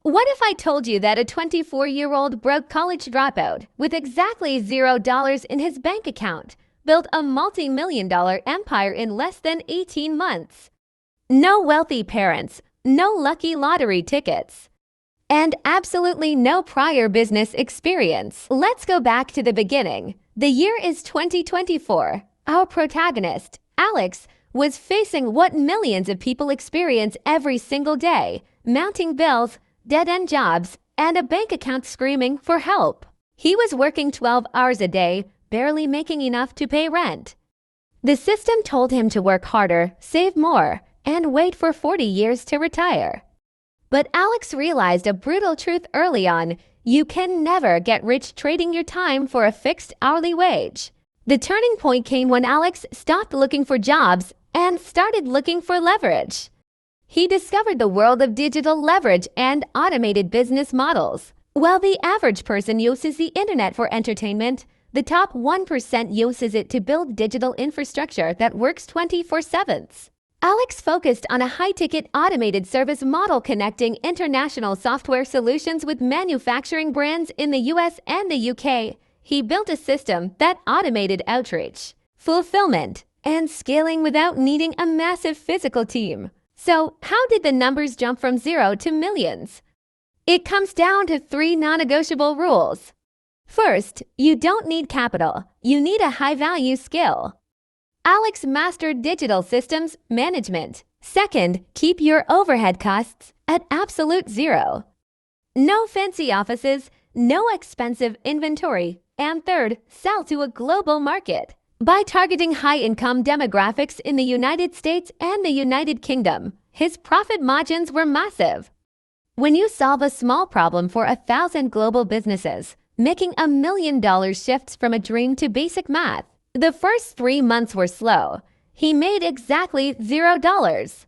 What if I told you that a 24-year-old broke college dropout with exactly $0 in his bank account built a multi-million-dollar empire in less than 18 months? No wealthy parents, no lucky lottery tickets, and absolutely no prior business experience. Let's go back to the beginning. The year is 2024. Our protagonist, Alex, was facing what millions of people experience every single day: mounting bills, dead-end jobs, and a bank account screaming for help. He was working 12 hours a day, barely making enough to pay rent. The system told him to work harder, save more, and wait for 40 years to retire. But Alex realized a brutal truth early on: you can never get rich trading your time for a fixed hourly wage. The turning point came when Alex stopped looking for jobs and started looking for leverage. He discovered the world of digital leverage and automated business models. While the average person uses the internet for entertainment, the top 1% uses it to build digital infrastructure that works 24/7. Alex focused on a high-ticket automated service model connecting international software solutions with manufacturing brands in the US and the UK. He built a system that automated outreach, fulfillment, and scaling without needing a massive physical team. So, how did the numbers jump from zero to millions? It comes down to 3 non-negotiable rules. First, you don't need capital. You need a high-value skill. Alex mastered digital systems management. Second, keep your overhead costs at absolute zero. No fancy offices, no expensive inventory. And third, sell to a global market. By targeting high-income demographics in the United States and the United Kingdom, his profit margins were massive. When you solve a small problem for 1,000 global businesses, making $1 million shifts from a dream to basic math. The first 3 months were slow. He made exactly $0.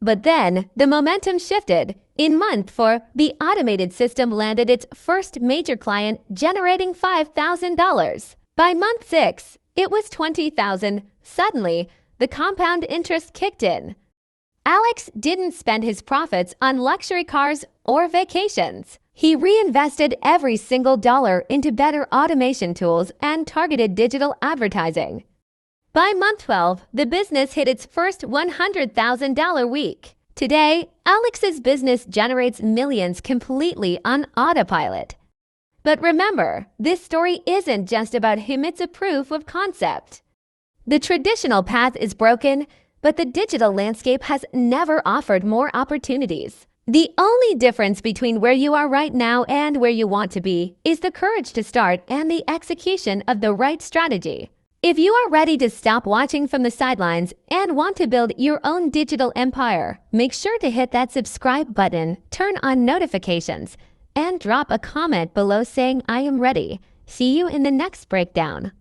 But then, the momentum shifted. In month 4, the automated system landed its first major client, generating $5,000. By month 6, it was $20,000. Suddenly, the compound interest kicked in. Alex didn't spend his profits on luxury cars or vacations. He reinvested every single dollar into better automation tools and targeted digital advertising. By month 12, the business hit its first $100,000 week. Today, Alex's business generates millions completely on autopilot. But remember, this story isn't just about him, it's a proof of concept. The traditional path is broken, but the digital landscape has never offered more opportunities. The only difference between where you are right now and where you want to be is the courage to start and the execution of the right strategy. If you are ready to stop watching from the sidelines and want to build your own digital empire, make sure to hit that subscribe button, turn on notifications, and drop a comment below saying I am ready. See you in the next breakdown.